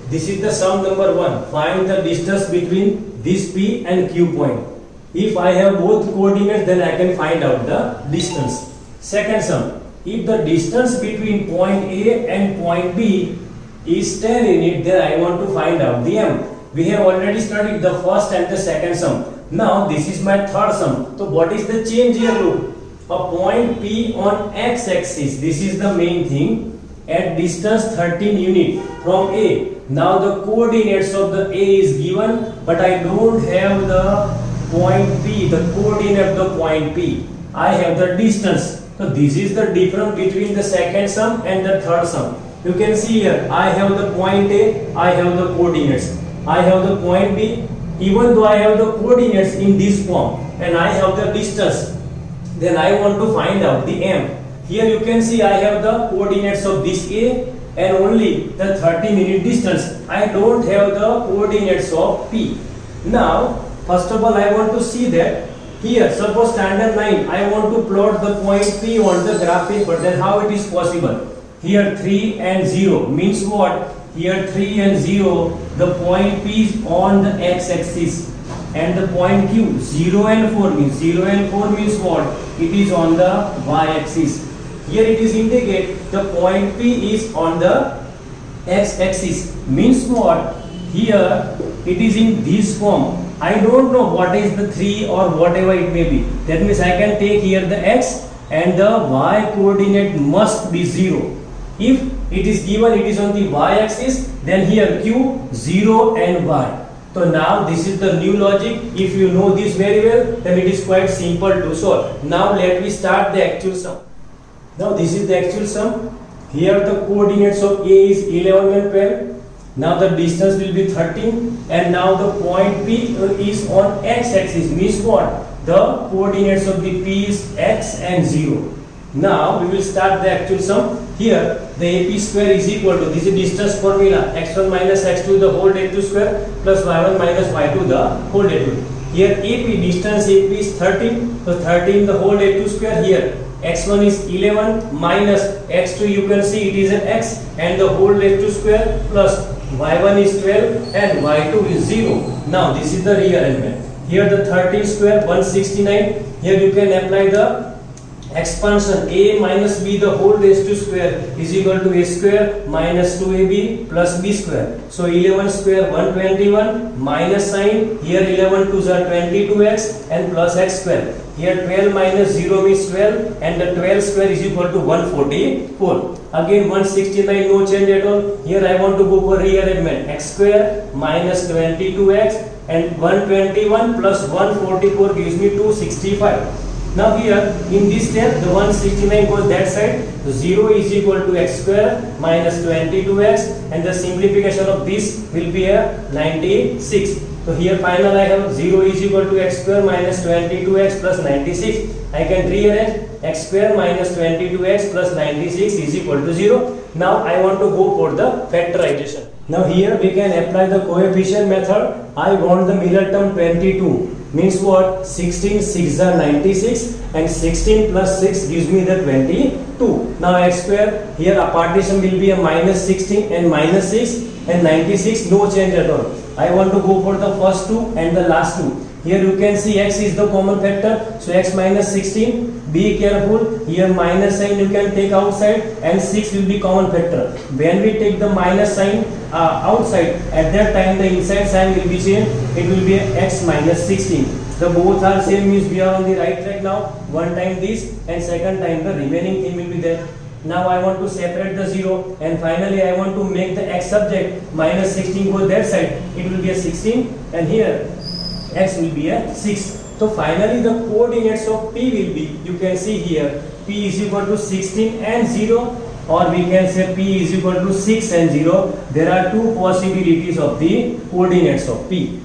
This is the sum number 1. Find the distance between this P and Q point. If I have both coordinates, then I can find out the distance. Second sum. If the distance between point A and point B is 10 units, then I want to find out the M. We have already studied the first and the second sum. Now this is my third sum. So what is the change here? Look, a point P on x-axis. This is the main thing. At distance 13 unit from A. Now the coordinates of the A is given, but I don't have the point P, the coordinate of the point P. I have the distance. So this is the difference between the second sum and the third sum. You can see here, I have the point A, I have the coordinates. I have the point B, even though I have the coordinates in this form, and I have the distance, then I want to find out the M. Here you can see I have the coordinates of this A and only the 30 minute distance. I don't have the coordinates of P. Now, first of all, I want to see that here, suppose standard line, I want to plot the point P on the graph paper, then how it is possible? Here 3 and 0 means what? Here 3 and 0, the point P is on the x-axis. And the point Q, 0 and 4 means what? It is on the y-axis. Here it is indicate the point P is on the x-axis. Means what? Here it is in this form. I don't know what is the 3 or whatever it may be. That means I can take here the x and the y coordinate must be 0. If it is given it is on the y-axis, then here Q, 0 and y. So now this is the new logic. If you know this very well, then it is quite simple to solve. Now let me start the actual sum. Now this is the actual sum. Here the coordinates of A is 11 and 12. Now the distance will be 13, and now the point P is on x-axis. Means what? The coordinates of the P is x and 0. Now we will start the actual sum. Here the AP square is equal to, this is distance formula, x1 minus x2 the whole day 2 square plus y1 minus y2 the whole day 2. Here AP, distance AP is 13, so 13 the whole day 2 square. Here x1 is 11 minus x2, you can see it is an x and the whole day 2 square plus y1 is 12 and y2 is 0. Now this is the rearrangement. Here the 13 square 169. Here you can apply the expansion. A minus b the whole raised to square is equal to a square minus 2ab plus b square. So 11 square 121 minus sign. Here 11 2s are 22x and plus x square. Here 12 minus 0 is 12 and the 12 square is equal to 144. Again 169, no change at all. Here I want to go for rearrangement. X square minus 22x and 121 plus 144 gives me 265. Now here in this step the 169 goes that side, so 0 is equal to x square minus 22x and the simplification of this will be a 96. So here final I have 0 is equal to x square minus 22x plus 96. I can rearrange x square minus 22x plus 96 is equal to 0. Now I want to go for the factorization. Now here we can apply the coefficient method. I want the Miller term 22. Means what? 16 6 are 96 and 16 plus 6 gives me the 22. Now x square, here a partition will be a minus 16 and minus 6 and 96, no change at all. I want to go for the first two and the last two. Here you can see x is the common factor, so x minus 16. Be careful, here minus sign you can take outside and 6 will be common factor. When we take the minus sign outside, at that time the inside sign will be changed. It will be x minus 16. The both are same means we are on the right track now. One time this and second time the remaining thing will be there. Now I want to separate the 0 and finally I want to make the x subject. Minus 16 goes that side, it will be a 16 and here x will be a 6. So finally the coordinates of P will be, you can see here, P is equal to 16 and 0, or we can say P is equal to 6 and 0. There are two possibilities of the coordinates of P.